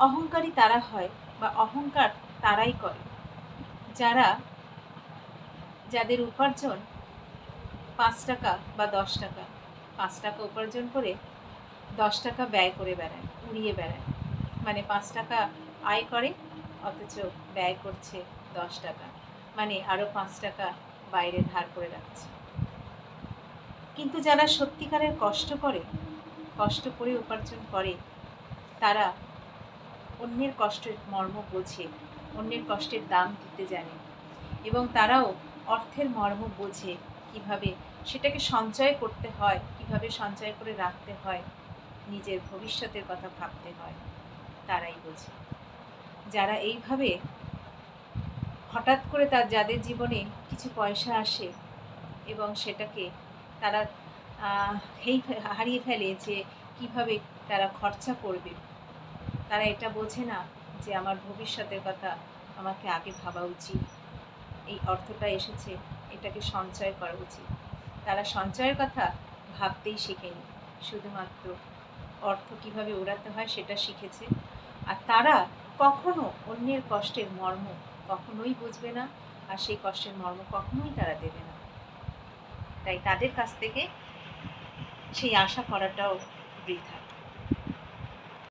অহংকারী তারা হয় বা অহংকার তারাই করে যাদের উপার্জন 5 টাকা বা 10 টাকা, 5 টাকা উপার্জন করে 10 টাকা ব্যয় করে বেড়ায়, উড়িয়ে বেড়ায়। মানে 5 টাকা আয় করে অথচ ব্যয় করছে 10 টাকা, মানে আরও 5 টাকা বাইরে ধার করে রাখছে। কিন্তু যারা সত্যিকারের কষ্ট করে উপার্জন করে, তারা অন্যের কষ্টের মর্ম বোঝে, অন্যের কষ্টের দাম দিতে জানে, এবং তারাও অর্থের মর্ম বোঝে, কিভাবে সেটাকে সঞ্চয় করতে হয়, কিভাবে সঞ্চয় করে রাখতে হয়, নিজের ভবিষ্যতের কথা ভাবতে হয়, তারাই বোঝে। যারা এইভাবে হঠাৎ করে যাদের জীবনে কিছু পয়সা আসে এবং সেটাকে তারা হারিয়ে ফেলে যে কিভাবে তারা খরচা করবে, তারা এটা বোঝে না যে আমার ভবিষ্যতের কথা আমাকে আগে ভাবা উচিত, এই অর্থটা এসেছে এটাকে সঞ্চয় করা উচিত। তারা সঞ্চয়ের কথা ভাবতেই শেখেনি, শুধুমাত্র অর্থ কিভাবে ওড়াতে হয় সেটা শিখেছে। আর তারা কখনো অন্যের কষ্টের মর্ম কখনোই বুঝবে না, আর সেই কষ্টের মর্ম কখনোই তারা দেবে না। তাই তাদের কাছ থেকে সেই আশা করাটাও বৃথা।